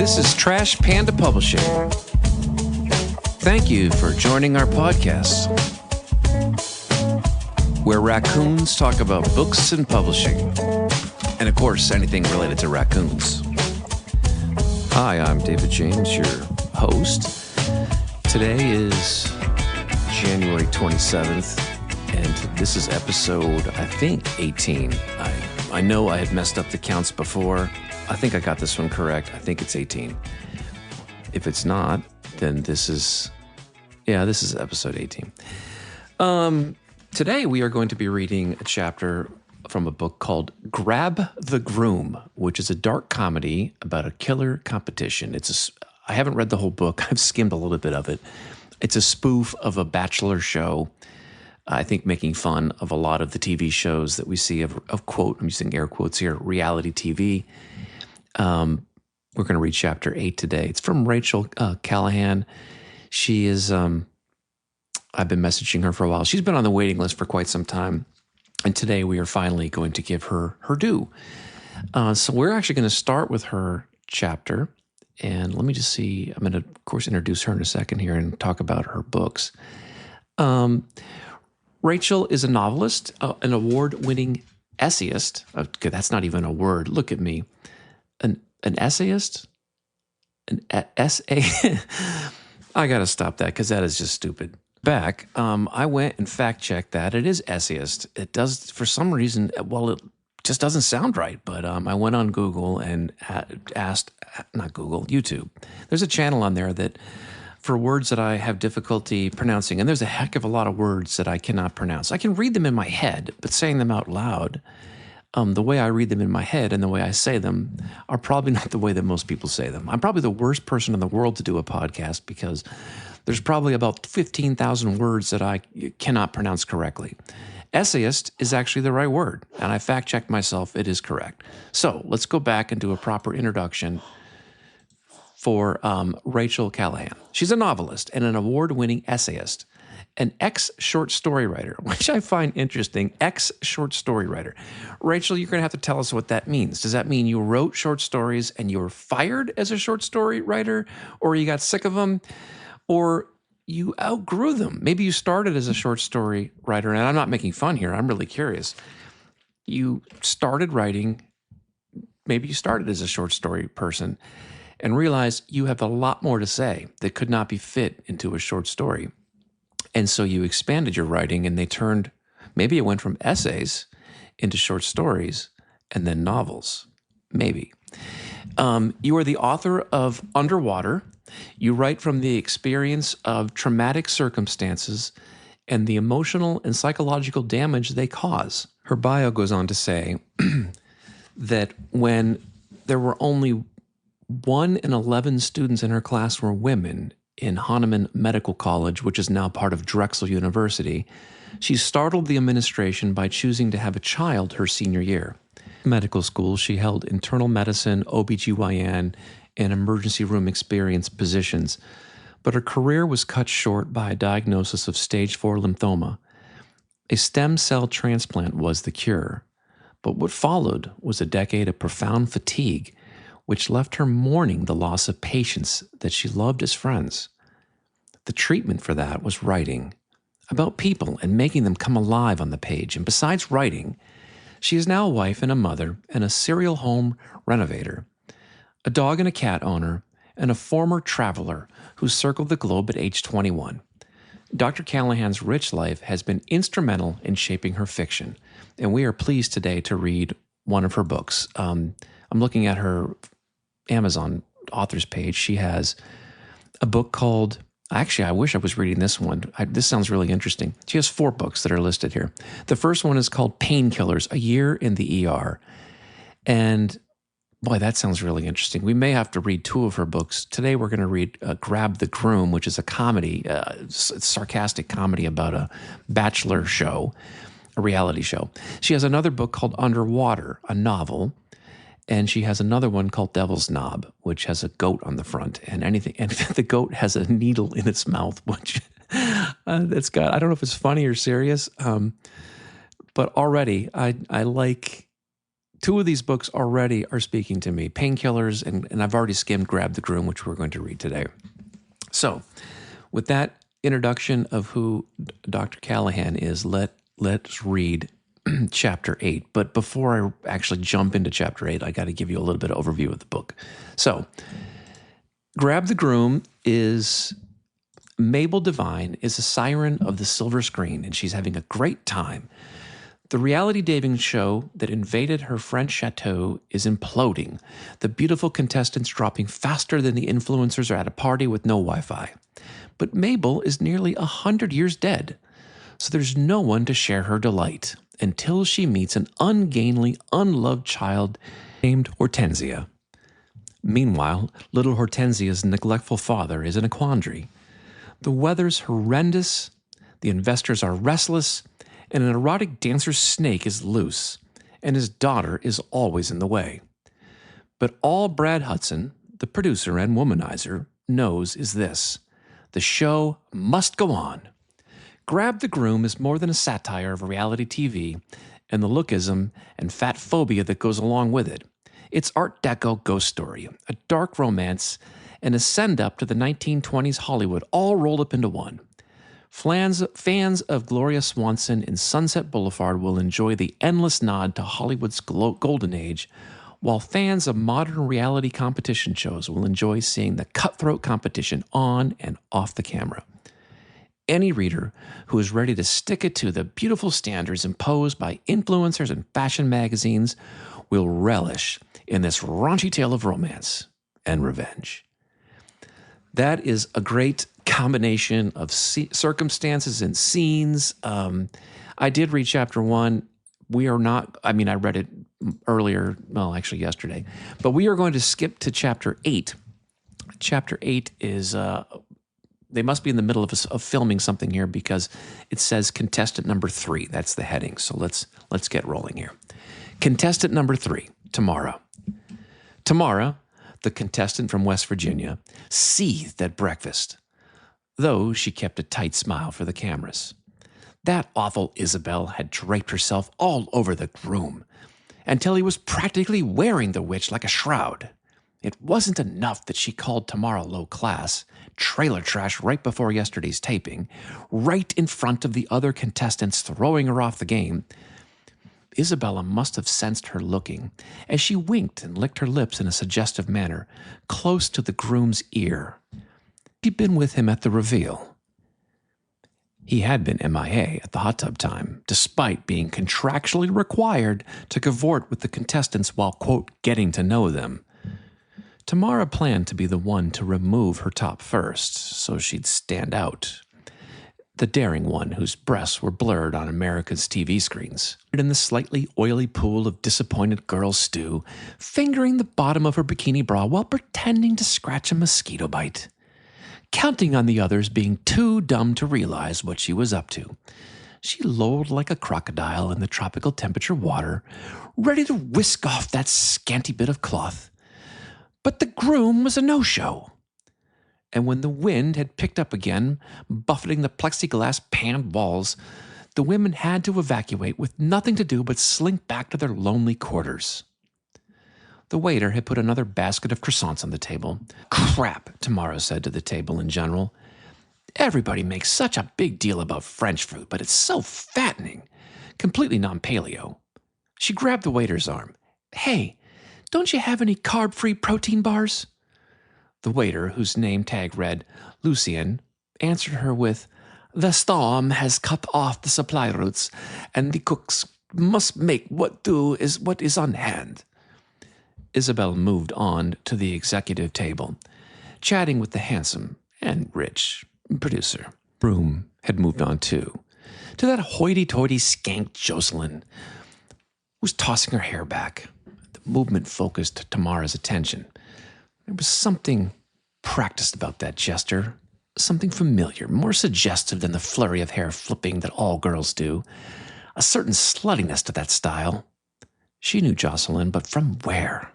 This is Trash Panda Publishing. Thank you for joining our podcast, where raccoons talk about books and publishing, and of course, anything related to raccoons. Hi, I'm David James, your host. Today is January 27th, and this is episode, I think, 18. I know I had messed up the counts before. I think I got this one correct. I think it's 18. If it's not, then this is episode 18. Today we are going to be reading a chapter from a book called Groom, which is a dark comedy about a killer competition. I haven't read the whole book. I've skimmed a little bit of it. It's a spoof of a bachelor show, I think making fun of a lot of the TV shows that we see of quote, I'm using air quotes here, reality TV. We're going to read chapter 8 today. It's from Rachel Callaghan. She is, I've been messaging her for a while. She's been on the waiting list for quite some time. And today we are finally going to give her due. So we're actually going to start with her chapter. And let me just see. I'm going to, of course, introduce her in a second here and talk about her books. Rachel is a novelist, an award-winning essayist. Okay, that's not even a word. Look at me. An essayist? An essay? I got to stop that because that is just stupid. Back, I went and fact-checked that. It is essayist. It does, for some reason, well, it just doesn't sound right, but I went on Google and asked, not Google, YouTube. There's a channel on there that, for words that I have difficulty pronouncing, and there's a heck of a lot of words that I cannot pronounce. I can read them in my head, but saying them out loud, the way I read them in my head and the way I say them are probably not the way that most people say them. I'm probably the worst person in the world to do a podcast because there's probably about 15,000 words that I cannot pronounce correctly. Essayist is actually the right word, and I fact-checked myself. It is correct. So let's go back and do a proper introduction for Rachel Callaghan. She's a novelist and an award-winning essayist, an ex-short story writer, which I find interesting, ex-short story writer. Rachel, you're going to have to tell us what that means. Does that mean you wrote short stories and you were fired as a short story writer, or you got sick of them, or you outgrew them? Maybe you started as a short story writer, and I'm not making fun here. I'm really curious. You started writing, maybe you started as a short story person, and realized you have a lot more to say that could not be fit into a short story. And so you expanded your writing, and maybe it went from essays into short stories and then novels. Maybe. You are the author of Underwater. You write from the experience of traumatic circumstances and the emotional and psychological damage they cause. Her bio goes on to say that when there were only 1 in 11 students in her class were women in Hahnemann Medical College, which is now part of Drexel University, she startled the administration by choosing to have a child her senior year. In medical school, she held internal medicine, OBGYN, and emergency room experience positions, but her career was cut short by a diagnosis of stage 4 lymphoma. A stem cell transplant was the cure, but what followed was a decade of profound fatigue, which left her mourning the loss of patients that she loved as friends. The treatment for that was writing about people and making them come alive on the page. And besides writing, she is now a wife and a mother and a serial home renovator, a dog and a cat owner, and a former traveler who circled the globe at age 21. Dr. Callaghan's rich life has been instrumental in shaping her fiction, and we are pleased today to read one of her books. I'm looking at her Amazon authors page. She has a book called, actually, I wish I was reading this one. This sounds really interesting. She has 4 books that are listed here. The first one is called Painkillers, A Year in the ER. And boy, that sounds really interesting. We may have to read 2 of her books. Today we're going to read Groom, which is a comedy, sarcastic comedy about a bachelor show, a reality show. She has another book called Underwater, a novel. And she has another one called Devil's Knob, which has a goat on the front, and the goat has a needle in its mouth, which that's got, I don't know if it's funny or serious, but already I like Two of these books already are speaking to me, Painkillers, and I've already skimmed Grab the Groom, which we're going to read today. So with that introduction of who Dr. Callaghan is, let's read chapter 8. But before I actually jump into chapter 8, I got to give you a little bit of overview of the book. So Grab the Groom is Mabel Devine is a siren of the silver screen, and she's having a great time. The reality dating show that invaded her French chateau is imploding, the beautiful contestants dropping faster than the influencers are at a party with no Wi-Fi. But Mabel is nearly 100 years dead, so there's no one to share her delight until she meets an ungainly, unloved child named Hortensia. Meanwhile, little Hortensia's neglectful father is in a quandary. The weather's horrendous, the investors are restless, and an erotic dancer's snake is loose, and his daughter is always in the way. But all Brad Hudson, the producer and womanizer, knows is this: the show must go on. Grab the Groom is more than a satire of reality TV and the lookism and fat phobia that goes along with it. It's Art Deco ghost story, a dark romance, and a send-up to the 1920s Hollywood all rolled up into one. Fans of Gloria Swanson in Sunset Boulevard will enjoy the endless nod to Hollywood's golden age, while fans of modern reality competition shows will enjoy seeing the cutthroat competition on and off the camera. Any reader who is ready to stick it to the beautiful standards imposed by influencers and fashion magazines will relish in this raunchy tale of romance and revenge. That is a great combination of circumstances and scenes. I did read chapter 1. I read it earlier, well, actually yesterday, but we are going to skip to chapter 8. Chapter 8 is, they must be in the middle of filming something here because it says contestant number 3. That's the heading. So let's get rolling here. Contestant number 3, Tamara. Tamara, the contestant from West Virginia, seethed at breakfast, though she kept a tight smile for the cameras. That awful Isabel had draped herself all over the Groom, until he was practically wearing the witch like a shroud. It wasn't enough that she called Tamara low class, trailer trash right before yesterday's taping, right in front of the other contestants throwing her off the game. Isabella must have sensed her looking, as she winked and licked her lips in a suggestive manner, close to the Groom's ear. She'd been with him at the reveal. He had been MIA at the hot tub time, despite being contractually required to cavort with the contestants while, quote, getting to know them. Tamara planned to be the one to remove her top first, so she'd stand out. The daring one whose breasts were blurred on America's TV screens. In the slightly oily pool of disappointed girl stew, fingering the bottom of her bikini bra while pretending to scratch a mosquito bite. Counting on the others being too dumb to realize what she was up to. She lolled like a crocodile in the tropical temperature water, ready to whisk off that scanty bit of cloth. But the Groom was a no-show. And when the wind had picked up again, buffeting the plexiglass paned walls, the women had to evacuate with nothing to do but slink back to their lonely quarters. The waiter had put another basket of croissants on the table. Crap, Tamara said to the table in general. Everybody makes such a big deal about French food, but it's so fattening. Completely non-paleo. She grabbed the waiter's arm. Hey, don't you have any carb-free protein bars? The waiter, whose name tag read Lucien, answered her with, The storm has cut off the supply routes, and the cooks must make what is on hand. Isabel moved on to the executive table, chatting with the handsome and rich producer. Groom had moved on too, to that hoity-toity skank Jocelyn, who was tossing her hair back. The movement focused Tamara's attention. There was something practiced about that gesture, something familiar, more suggestive than the flurry of hair flipping that all girls do, a certain sluttiness to that style. She knew Jocelyn, but from where?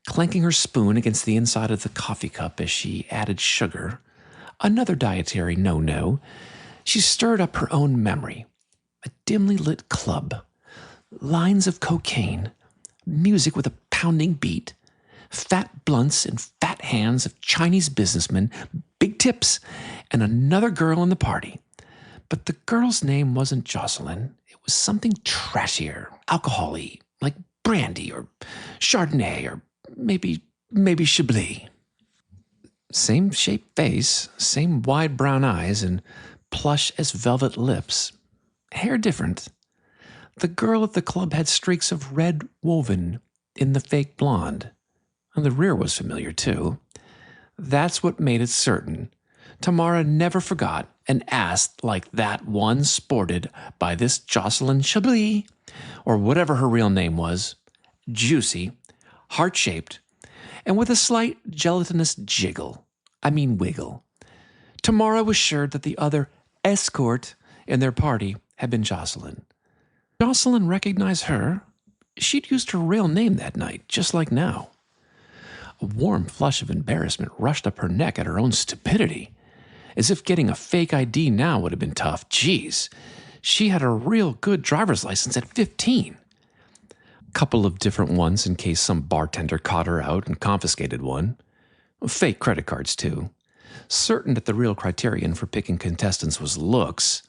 Clanking her spoon against the inside of the coffee cup as she added sugar, another dietary no-no, she stirred up her own memory, a dimly lit club, lines of cocaine, music with a pounding beat, fat blunts and fat hands of Chinese businessmen, big tips, and another girl in the party. But the girl's name wasn't Jocelyn. It was something trashier, alcohol-y, like brandy or Chardonnay or maybe Chablis. Same shaped face, same wide brown eyes, and plush as velvet lips. Hair different. The girl at the club had streaks of red woven in the fake blonde. And the rear was familiar, too. That's what made it certain. Tamara never forgot an ass like that one sported by this Jocelyn Chablis, or whatever her real name was, juicy, heart-shaped, and with a slight gelatinous wiggle. Tamara was sure that the other escort in their party had been Jocelyn. Jocelyn recognized her. She'd used her real name that night, just like now. A warm flush of embarrassment rushed up her neck at her own stupidity, as if getting a fake ID now would have been tough. Geez, she had a real good driver's license at 15. A couple of different ones in case some bartender caught her out and confiscated one. Fake credit cards, too. Certain that the real criterion for picking contestants was looks,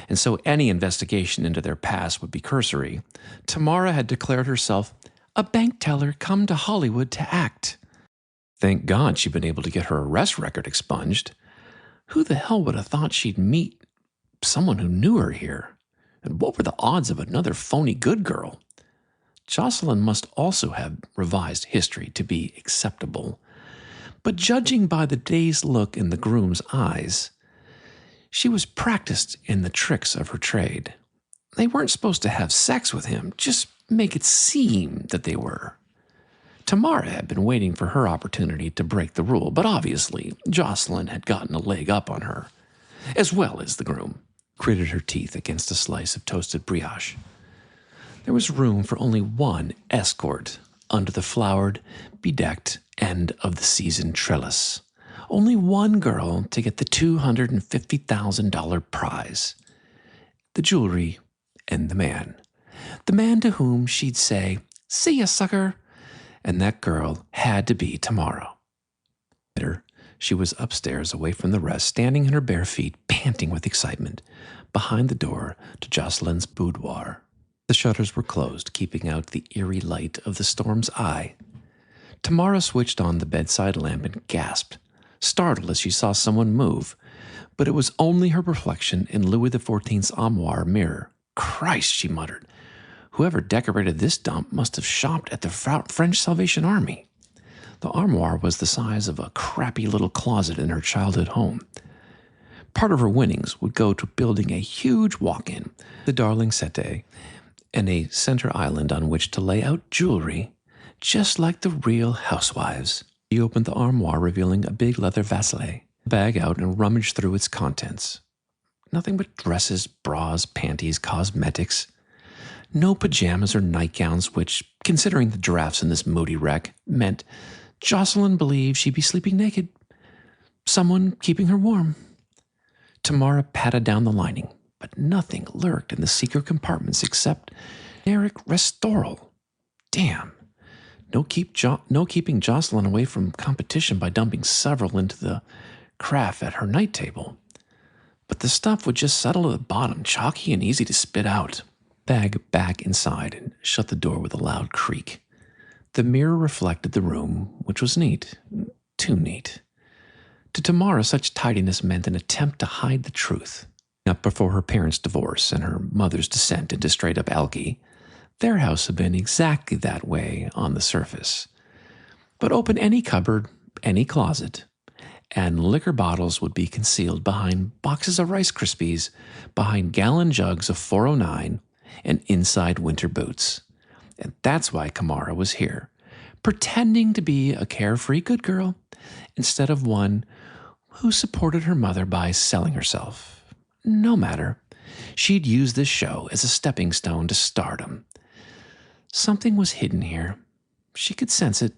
and so any investigation into their past would be cursory, Tamara had declared herself a bank teller come to Hollywood to act. Thank God she'd been able to get her arrest record expunged. Who the hell would have thought she'd meet someone who knew her here? And what were the odds of another phony good girl? Jocelyn must also have revised history to be acceptable. But judging by the dazed look in the groom's eyes, she was practiced in the tricks of her trade. They weren't supposed to have sex with him, just make it seem that they were. Tamara had been waiting for her opportunity to break the rule, but obviously Jocelyn had gotten a leg up on her, as well as the groom. Gritted her teeth against a slice of toasted brioche. There was room for only one escort under the flowered, bedecked end of the season trellis. Only one girl to get the $250,000 prize. The jewelry and the man. The man to whom she'd say, "See ya, sucker." And that girl had to be Tamara. Later, she was upstairs away from the rest, standing in her bare feet, panting with excitement, behind the door to Jocelyn's boudoir. The shutters were closed, keeping out the eerie light of the storm's eye. Tamara switched on the bedside lamp and gasped, startled as she saw someone move, but it was only her reflection in Louis XIV's armoire mirror. "Christ," she muttered. "Whoever decorated this dump must have shopped at the French Salvation Army." The armoire was the size of a crappy little closet in her childhood home. Part of her winnings would go to building a huge walk-in, the darling settee, and a center island on which to lay out jewelry, just like the real housewives. She opened the armoire, revealing a big leather vasselet, bag out and rummaged through its contents. Nothing but dresses, bras, panties, cosmetics. No pajamas or nightgowns, which, considering the drafts in this moody wreck, meant Jocelyn believed she'd be sleeping naked. Someone keeping her warm. Tamara patted down the lining, but nothing lurked in the secret compartments except generic Restoril. Damn. No keeping Jocelyn away from competition by dumping several into the carafe at her night table. But the stuff would just settle to the bottom, chalky and easy to spit out. Bag back inside and shut the door with a loud creak. The mirror reflected the room, which was neat. Too neat. To Tamara, such tidiness meant an attempt to hide the truth. Up before her parents' divorce and her mother's descent into straight-up alky, their house had been exactly that way on the surface. But open any cupboard, any closet, and liquor bottles would be concealed behind boxes of Rice Krispies, behind gallon jugs of 409, and inside winter boots. And that's why Kamara was here, pretending to be a carefree good girl instead of one who supported her mother by selling herself. No matter. She'd use this show as a stepping stone to stardom. Something was hidden here. She could sense it,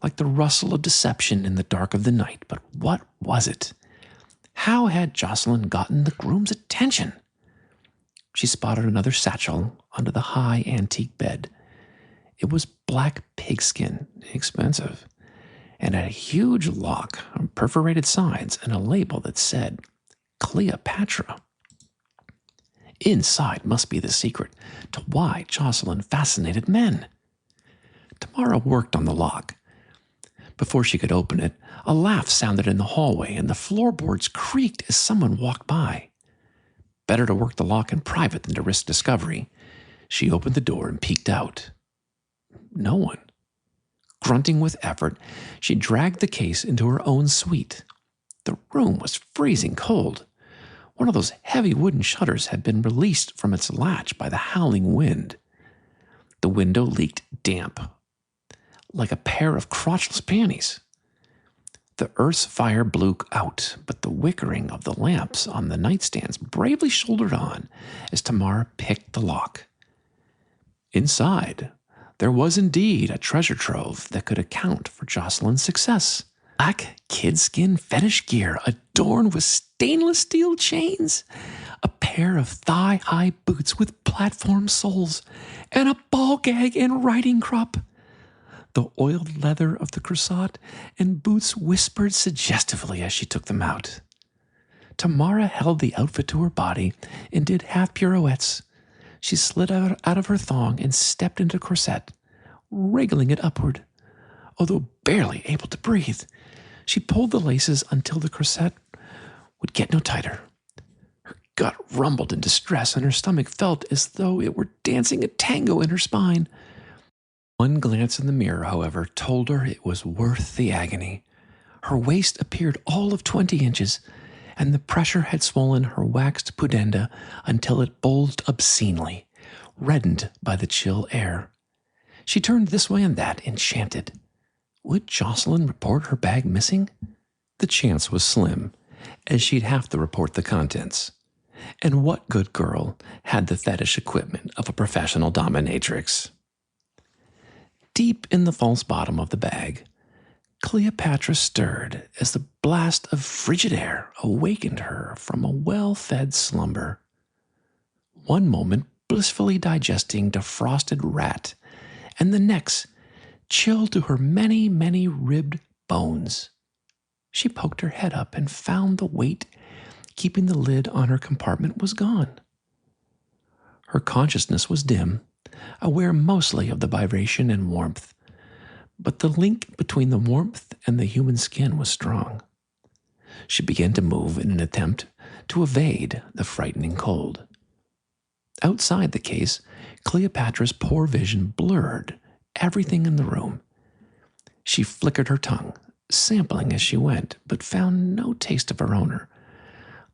like the rustle of deception in the dark of the night. But what was it? How had Jocelyn gotten the groom's attention? she spotted another satchel under the high antique bed. It was black pigskin, expensive, and had a huge lock, perforated sides, and a label that said Cleopatra. Inside must be the secret to why Jocelyn fascinated men. Tamara worked on the lock. Before she could open it, a laugh sounded in the hallway and the floorboards creaked as someone walked by. Better to work the lock in private than to risk discovery. She opened the door and peeked out. No one. Grunting with effort, she dragged the case into her own suite. The room was freezing cold. One of those heavy wooden shutters had been released from its latch by the howling wind. The window leaked damp, like a pair of crotchless panties. The earth's fire blew out, but the wickering of the lamps on the nightstands bravely shouldered on as Tamara picked the lock. Inside, there was indeed a treasure trove that could account for Jocelyn's success. Black kidskin fetish gear adorned with stainless steel chains, a pair of thigh-high boots with platform soles, and a ball gag and riding crop. The oiled leather of the corsage and boots whispered suggestively as she took them out. Tamara held the outfit to her body and did half pirouettes. She slid out of her thong and stepped into the corset, wriggling it upward. Although barely able to breathe, she pulled the laces until the corset would get no tighter. Her gut rumbled in distress and her stomach felt as though it were dancing a tango in her spine. One glance in the mirror, however, told her it was worth the agony. Her waist appeared all of 20 inches, and the pressure had swollen her waxed pudenda until it bulged obscenely, reddened by the chill air. She turned this way and that, enchanted. Would Jocelyn report her bag missing? The chance was slim, as she'd have to report the contents. And what good girl had the fetish equipment of a professional dominatrix? Deep in the false bottom of the bag, Cleopatra stirred as the blast of frigid air awakened her from a well-fed slumber. One moment blissfully digesting defrosted rat, and the next chilled to her many, many ribbed bones. She poked her head up and found the weight keeping the lid on her compartment was gone. Her consciousness was dim, aware mostly of the vibration and warmth, but the link between the warmth and the human skin was strong. She began to move in an attempt to evade the frightening cold. Outside the case, Cleopatra's poor vision blurred everything in the room. She flickered her tongue, sampling as she went, but found no taste of her owner,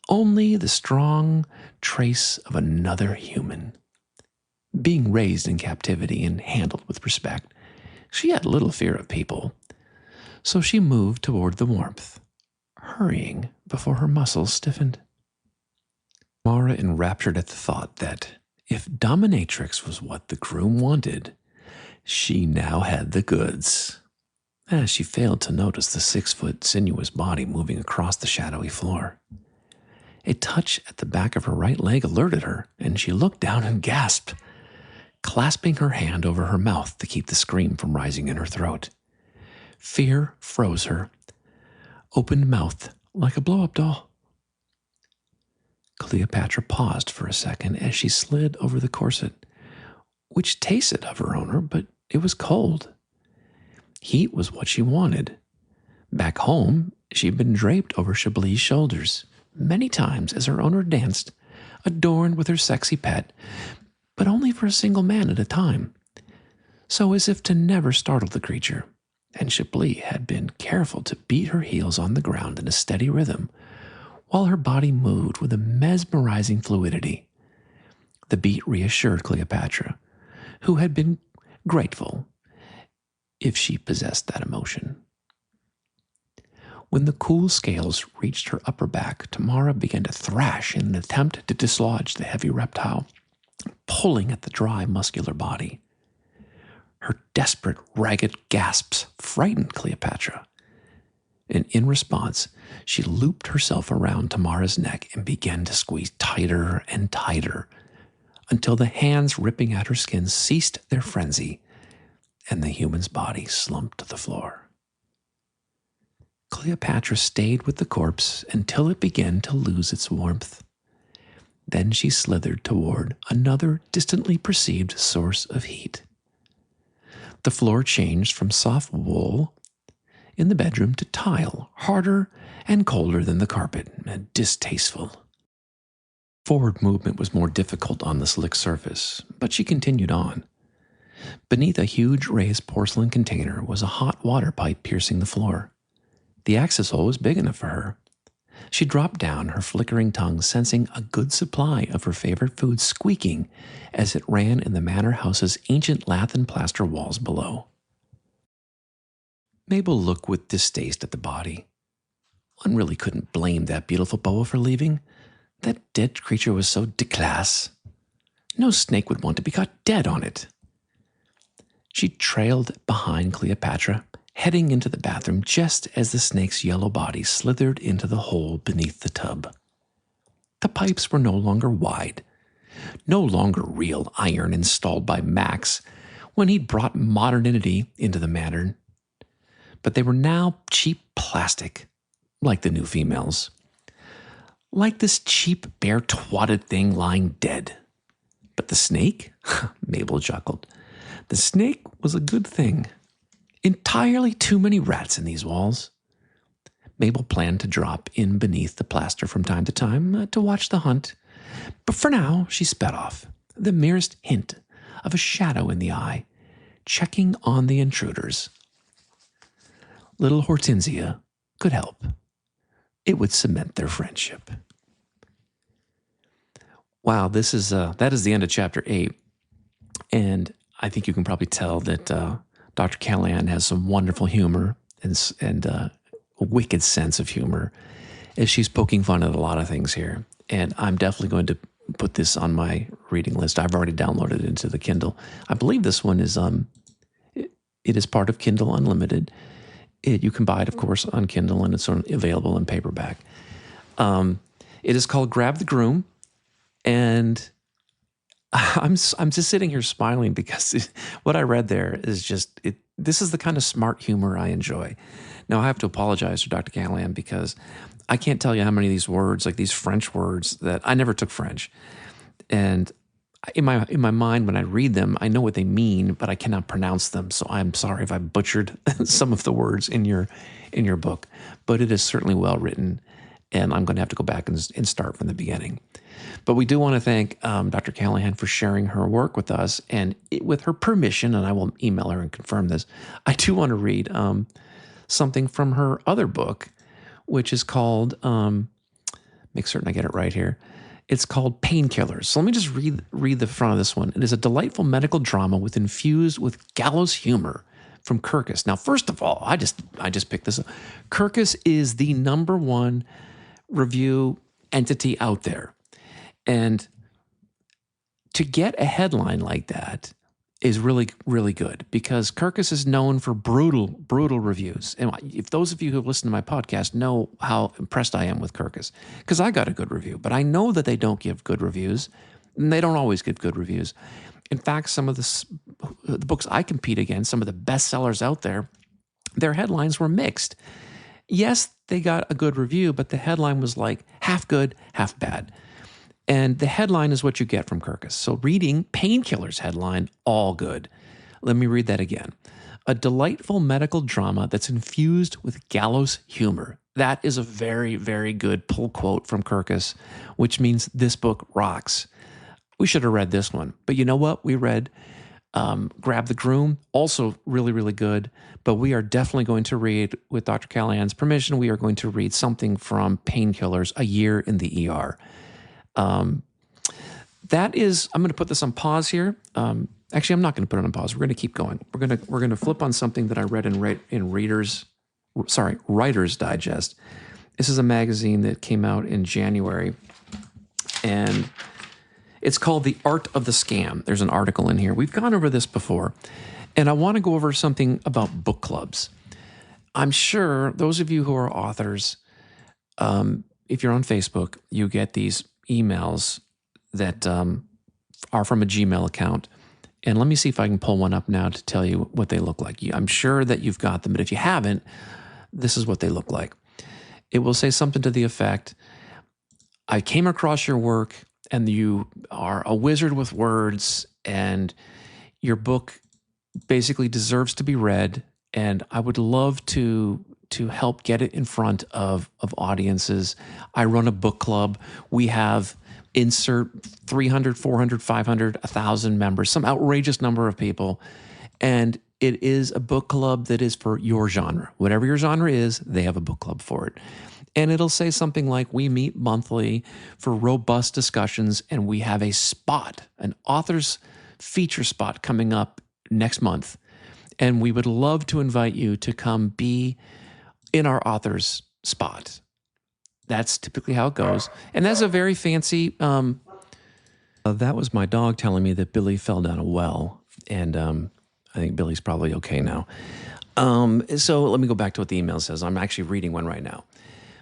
only the strong trace of another human. Being raised in captivity and handled with respect, she had little fear of people, so she moved toward the warmth, hurrying before her muscles stiffened. Mara enraptured at the thought that if dominatrix was what the groom wanted, she now had the goods. As she failed to notice the 6-foot sinuous body moving across the shadowy floor. A touch at the back of her right leg alerted her, and she looked down and gasped, clasping her hand over her mouth to keep the scream from rising in her throat. Fear froze her, opened mouth like a blow-up doll. Cleopatra paused for a second as she slid over the corset, which tasted of her owner, but it was cold. Heat was what she wanted. Back home, she'd been draped over Chablis' shoulders many times as her owner danced, adorned with her sexy pet, but only for a single man at a time, so as if to never startle the creature, and Chablis had been careful to beat her heels on the ground in a steady rhythm, while her body moved with a mesmerizing fluidity. The beat reassured Cleopatra, who had been grateful, if she possessed that emotion. When the cool scales reached her upper back, Tamara began to thrash in an attempt to dislodge the heavy reptile, pulling at the dry, muscular body. Her desperate, ragged gasps frightened Cleopatra, and in response, she looped herself around Tamara's neck and began to squeeze tighter and tighter, until the hands ripping at her skin ceased their frenzy and the human's body slumped to the floor. Cleopatra stayed with the corpse until it began to lose its warmth. Then she slithered toward another distantly perceived source of heat. The floor changed from soft wool in the bedroom to tile, harder and colder than the carpet, and distasteful. Forward movement was more difficult on the slick surface, but she continued on. Beneath a huge raised porcelain container was a hot water pipe piercing the floor. The access hole was big enough for her. She dropped down, her flickering tongue sensing a good supply of her favorite food squeaking as it ran in the manor house's ancient lath and plaster walls below. Mabel looked with distaste at the body. One really couldn't blame that beautiful boa for leaving. That dead creature was so déclasse. No snake would want to be caught dead on it. She trailed behind Cleopatra, heading into the bathroom just as the snake's yellow body slithered into the hole beneath the tub. The pipes were no longer wide, no longer real iron installed by Max when he'd brought modernity into the manor, but they were now cheap plastic, like the new females. Like this cheap, bare-twatted thing lying dead. But the snake? Mabel chuckled. The snake was a good thing. Entirely too many rats in these walls. Mabel planned to drop in beneath the plaster from time to time to watch the hunt. But for now, she sped off, the merest hint of a shadow in the eye, checking on the intruders. Little Hortensia could help. It would cement their friendship. Wow, that is the end of chapter 8. And I think you can probably tell that Dr. Callaghan has some wonderful humor and a wicked sense of humor as she's poking fun at a lot of things here. And I'm definitely going to put this on my reading list. I've already downloaded it into the Kindle. I believe this one is it is part of Kindle Unlimited. You can buy it, of course, on Kindle, and it's available in paperback. It is called Grab the Groom, and I'm just sitting here smiling because what I read there is just this is the kind of smart humor I enjoy. Now I have to apologize to Dr. Callaghan because I can't tell you how many of these words, like these French words, that I never took French, and in my mind when I read them, I know what they mean, but I cannot pronounce them. So I'm sorry if I butchered some of the words in your book, but it is certainly well written, and I'm going to have to go back and start from the beginning. But we do want to thank Dr. Callaghan for sharing her work with us, and with her permission, and I will email her and confirm this, I do want to read something from her other book, which is called, make certain I get it right here, it's called Painkillers. So let me just read the front of this one. It is a delightful medical drama infused with gallows humor from Kirkus. Now, first of all, I just picked this up. Kirkus is the #1 review entity out there. And to get a headline like that is really, really good because Kirkus is known for brutal reviews. And if those of you who have listened to my podcast know how impressed I am with Kirkus, because I got a good review, but I know that they don't give good reviews, and they don't always give good reviews. In fact, some of the books I compete against, some of the best sellers out there, their headlines were mixed. Yes, they got a good review, but the headline was like half good, half bad. And the headline is what you get from Kirkus. So reading Painkillers headline, all good. Let me read that again. A delightful medical drama that's infused with gallows humor. That is a very, very good pull quote from Kirkus, which means this book rocks. We should have read this one. But you know what? We read Grab the Groom, also really, really good. But we are definitely going to read, with Dr. Callaghan's permission, we are going to read something from Painkillers, A Year in the ER. That is, I'm going to put this on pause here. Actually, I'm not going to put it on pause. We're going to keep going. We're going to flip on something that I read in Writer's Digest. This is a magazine that came out in January, and it's called The Art of the Scam. There's an article in here. We've gone over this before, and I want to go over something about book clubs. I'm sure those of you who are authors, if you're on Facebook, you get these emails that are from a Gmail account. And let me see if I can pull one up now to tell you what they look like. I'm sure that you've got them, but if you haven't, this is what they look like. It will say something to the effect, I came across your work and you are a wizard with words and your book basically deserves to be read. And I would love to help get it in front of audiences. I run a book club. We have insert 300, 400, 500, 1,000 members, some outrageous number of people. And it is a book club that is for your genre. Whatever your genre is, they have a book club for it. And it'll say something like, we meet monthly for robust discussions and we have a spot, an author's feature spot coming up next month. And we would love to invite you to come be in our author's spot. That's typically how it goes. And that's a very fancy, that was my dog telling me that Billy fell down a well. And I think Billy's probably okay now. So let me go back to what the email says. I'm actually reading one right now.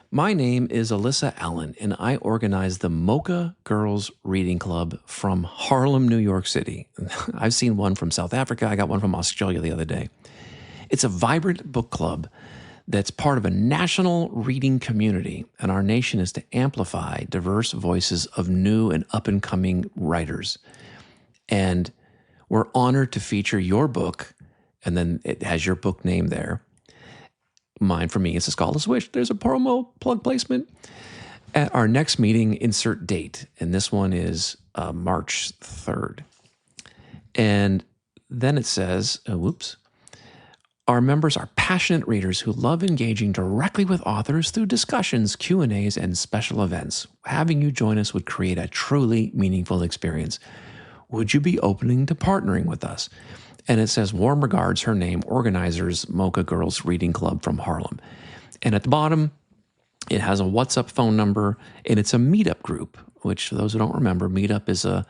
My name is Alyssa Allen, and I organize the Mocha Girls Reading Club from Harlem, New York City. I've seen one from South Africa. I got one from Australia the other day. It's a vibrant book club that's part of a national reading community, and our mission is to amplify diverse voices of new and up-and-coming writers. And we're honored to feature your book, and then it has your book name there. Mine, for me, it's a Scholars Wish. There's a promo plug placement. At our next meeting, insert date. And this one is March 3rd. And then it says, our members are passionate readers who love engaging directly with authors through discussions, Q&As, and special events. Having you join us would create a truly meaningful experience. Would you be open to partnering with us? And it says, warm regards, her name, organizers, Mocha Girls Reading Club from Harlem. And at the bottom, it has a WhatsApp phone number, and it's a meetup group, which for those who don't remember, Meetup is a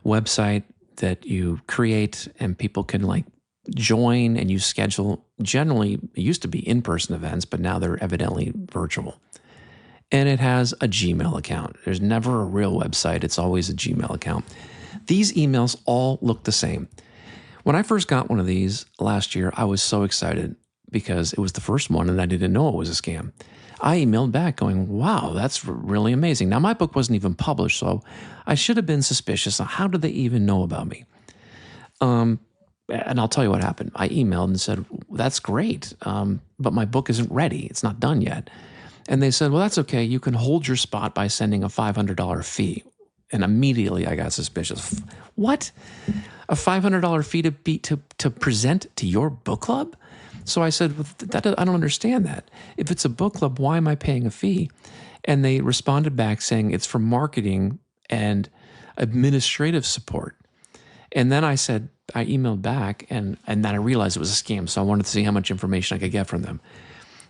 website that you create and people can join and you schedule. Generally, it used to be in-person events, but now they're evidently virtual. And it has a Gmail account. There's never a real website. It's always a Gmail account. These emails all look the same. When I first got one of these last year, I was so excited because it was the first one and I didn't know it was a scam. I emailed back going, wow, that's really amazing. Now, my book wasn't even published, so I should have been suspicious. How did they even know about me? And I'll tell you what happened. I emailed and said, that's great, but my book isn't ready. It's not done yet. And they said, well, that's okay. You can hold your spot by sending a $500 fee. And immediately I got suspicious. What? A $500 fee to present to your book club? So I said, I don't understand that. If it's a book club, why am I paying a fee? And they responded back saying it's for marketing and administrative support. And then I emailed back and then I realized it was a scam. So I wanted to see how much information I could get from them.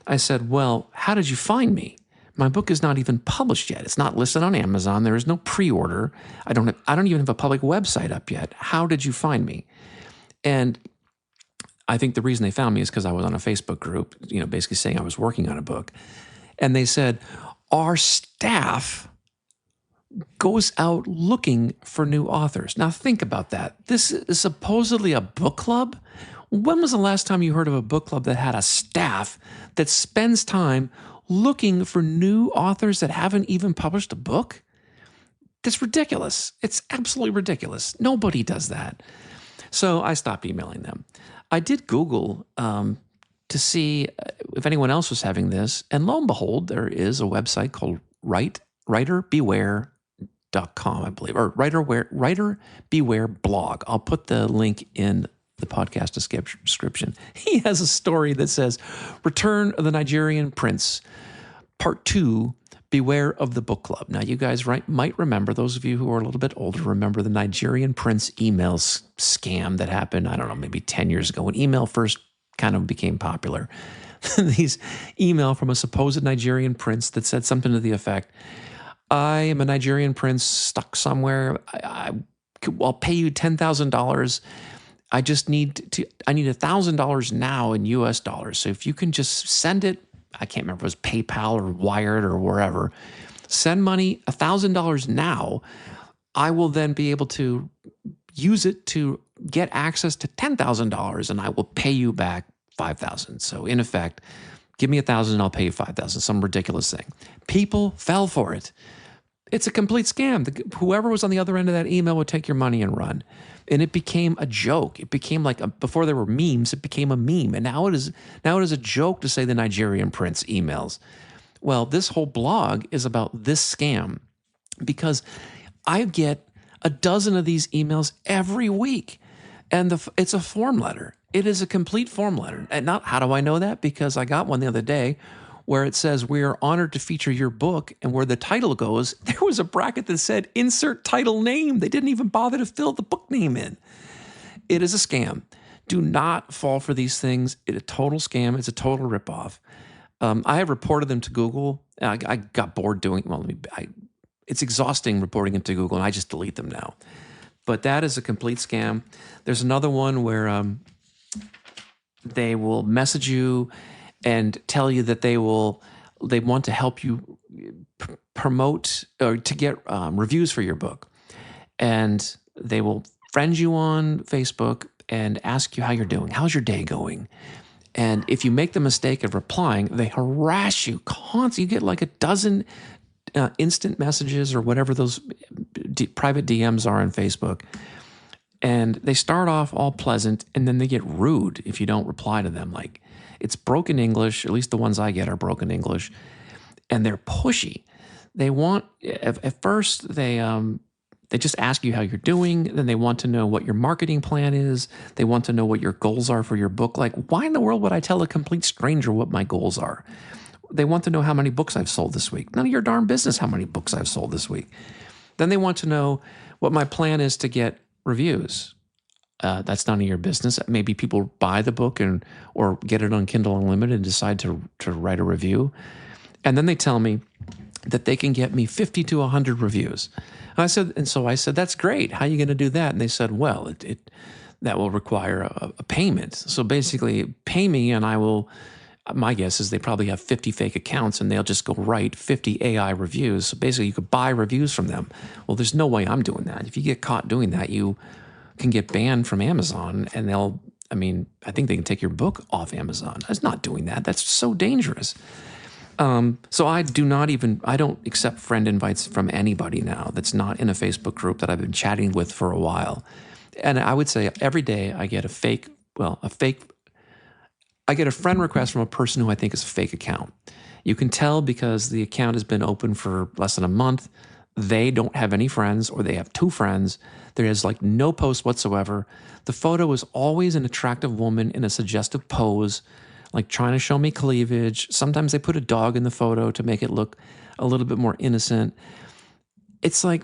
I said, well, how did you find me? My book is not even published yet. It's not listed on Amazon. There is no pre-order. I don't even have a public website up yet. How did you find me? And I think the reason they found me is because I was on a Facebook group, basically saying I was working on a book. And they said, our staff goes out looking for new authors. Now think about that. This is supposedly a book club. When was the last time you heard of a book club that had a staff that spends time looking for new authors that haven't even published a book? That's ridiculous. It's absolutely ridiculous. Nobody does that. So I stopped emailing them. I did Google to see if anyone else was having this, and lo and behold, there is a website called writerbeware.com, I believe, or Writer Beware blog. I'll put the link in the podcast description. He has a story that says, Return of the Nigerian Prince, Part 2, Beware of the Book Club. Now, you guys might remember, those of you who are a little bit older, remember the Nigerian Prince email scam that happened, I don't know, maybe 10 years ago when email first kind of became popular. These email from a supposed Nigerian prince that said something to the effect, I am a Nigerian prince stuck somewhere. I'll pay you $10,000. I need $1,000 now in US dollars. So if you can just send it, I can't remember if it was PayPal or Wired or wherever, send money, $1,000 now. I will then be able to use it to get access to $10,000, and I will pay you back $5,000. So in effect, give me $1,000 and I'll pay you $5,000, some ridiculous thing. People fell for it. It's a complete scam. Whoever was on the other end of that email would take your money and run. And it became a joke. It became like before there were memes, it became a meme. And now it is a joke to say the Nigerian Prince emails. Well, this whole blog is about this scam because I get a dozen of these emails every week. And it's a form letter. It is a complete form letter. And how do I know that? Because I got one the other day where it says, "We are honored to feature your book," and where the title goes, there was a bracket that said, "Insert title name." They didn't even bother to fill the book name in. It is a scam. Do not fall for these things. It's a total scam. It's a total ripoff. I have reported them to Google. I got bored doing it's exhausting reporting them to Google, and I just delete them now. But that is a complete scam. There's another one where they will message you and tell you that they want to help you promote or to get reviews for your book. And they will friend you on Facebook and ask you how you're doing. How's your day going? And if you make the mistake of replying, they harass you constantly. You get like a dozen instant messages or whatever those private DMs are on Facebook. And they start off all pleasant, and then they get rude if you don't reply to them. Like, it's broken English, at least the ones I get are broken English, and they're pushy. They want, at first, they just ask you how you're doing, then they want to know what your marketing plan is, they want to know what your goals are for your book. Like, why in the world would I tell a complete stranger what my goals are? They want to know how many books I've sold this week. None of your darn business how many books I've sold this week. Then they want to know what my plan is to get reviews. That's none of your business. Maybe people buy the book or get it on Kindle Unlimited and decide to write a review. And then they tell me that they can get me 50 to 100 reviews. And so I said, that's great. How are you going to do that? And they said, well, that will require a payment. So basically, pay me and I will. My guess is they probably have 50 fake accounts and they'll just go write 50 AI reviews. So basically, you could buy reviews from them. Well, there's no way I'm doing that. If you get caught doing that, you can get banned from Amazon, and I think they can take your book off Amazon. I was not doing that. That's so dangerous. So I don't accept friend invites from anybody now that's not in a Facebook group that I've been chatting with for a while. And I would say every day I get I get a friend request from a person who I think is a fake account. You can tell because the account has been open for less than a month. They don't have any friends, or they have 2 friends. There is like no post whatsoever. The photo is always an attractive woman in a suggestive pose, like trying to show me cleavage. Sometimes they put a dog in the photo to make it look a little bit more innocent. It's like,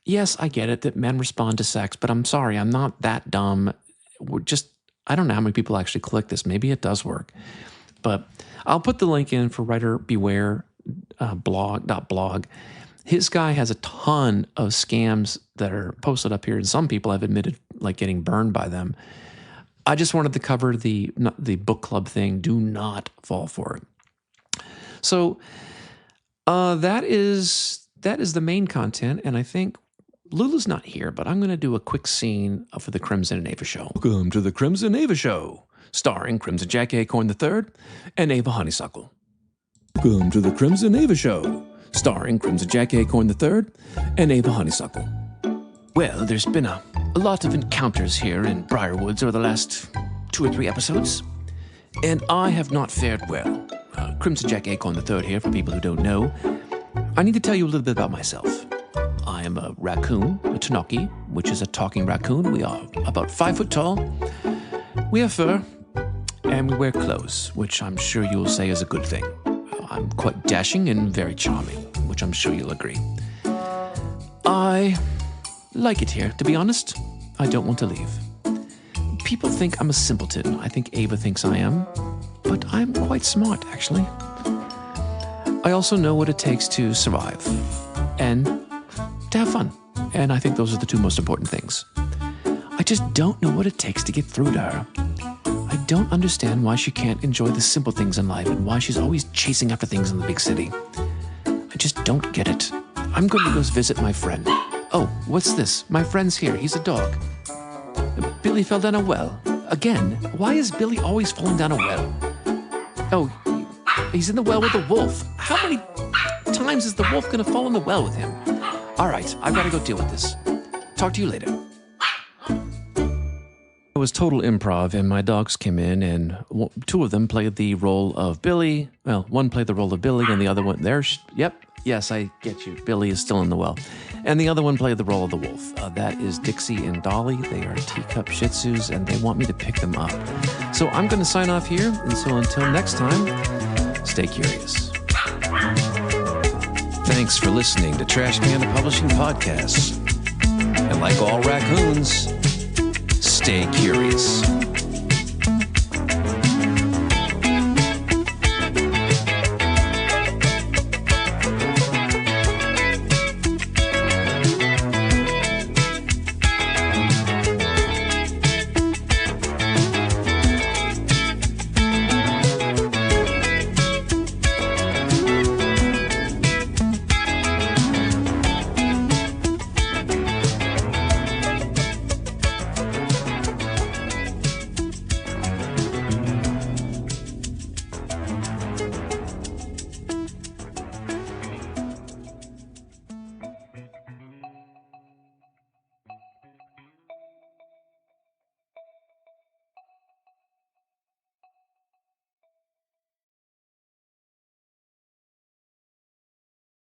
yes, I get it that men respond to sex, but I'm sorry, I'm not that dumb. I don't know how many people actually click this. Maybe it does work. But I'll put the link in for Writer Beware blog. His guy has a ton of scams that are posted up here, and some people have admitted like getting burned by them. I just wanted to cover the book club thing. Do not fall for it. So that is the main content, and I think Lulu's not here, but I'm going to do a quick scene for the Crimson and Ava Show. Welcome to the Crimson Ava Show, starring Crimson Jack Acorn III and Ava Honeysuckle. Welcome to the Crimson Ava Show, starring Crimson Jack Acorn III and Ava Honeysuckle. Well, there's been a lot of encounters here in Briarwoods over the last 2 or 3 episodes, and I have not fared well. Crimson Jack Acorn III here, for people who don't know. I need to tell you a little bit about myself. I am a raccoon, a Tanaki, which is a talking raccoon. We are about 5 foot tall. We have fur, and we wear clothes, which I'm sure you'll say is a good thing. I'm quite dashing and very charming, which I'm sure you'll agree. I like it here, to be honest. I don't want to leave. People think I'm a simpleton. I think Ava thinks I am, but I'm quite smart, actually. I also know what it takes to survive and to have fun, and I think those are the 2 most important things. I just don't know what it takes to get through to her. I don't understand why she can't enjoy the simple things in life and why she's always chasing after things in the big city. I just don't get it. I'm going to go visit my friend. Oh, what's this? My friend's here. He's a dog. Billy fell down a well. Again? Why is Billy always falling down a well? Oh, he's in the well with the wolf. How many times is the wolf going to fall in the well with him? All right, I've got to go deal with this. Talk to you later. It was total improv, and my dogs came in, and two of them played the role of Billy. Well, one played the role of Billy, and the other one, yes, I get you. Billy is still in the well. And the other one played the role of the wolf. That is Dixie and Dolly. They are teacup Shih Tzus, and they want me to pick them up. So I'm going to sign off here, and so until next time, stay curious. Thanks for listening to Trash Can Publishing Podcasts. And like all raccoons, stay curious.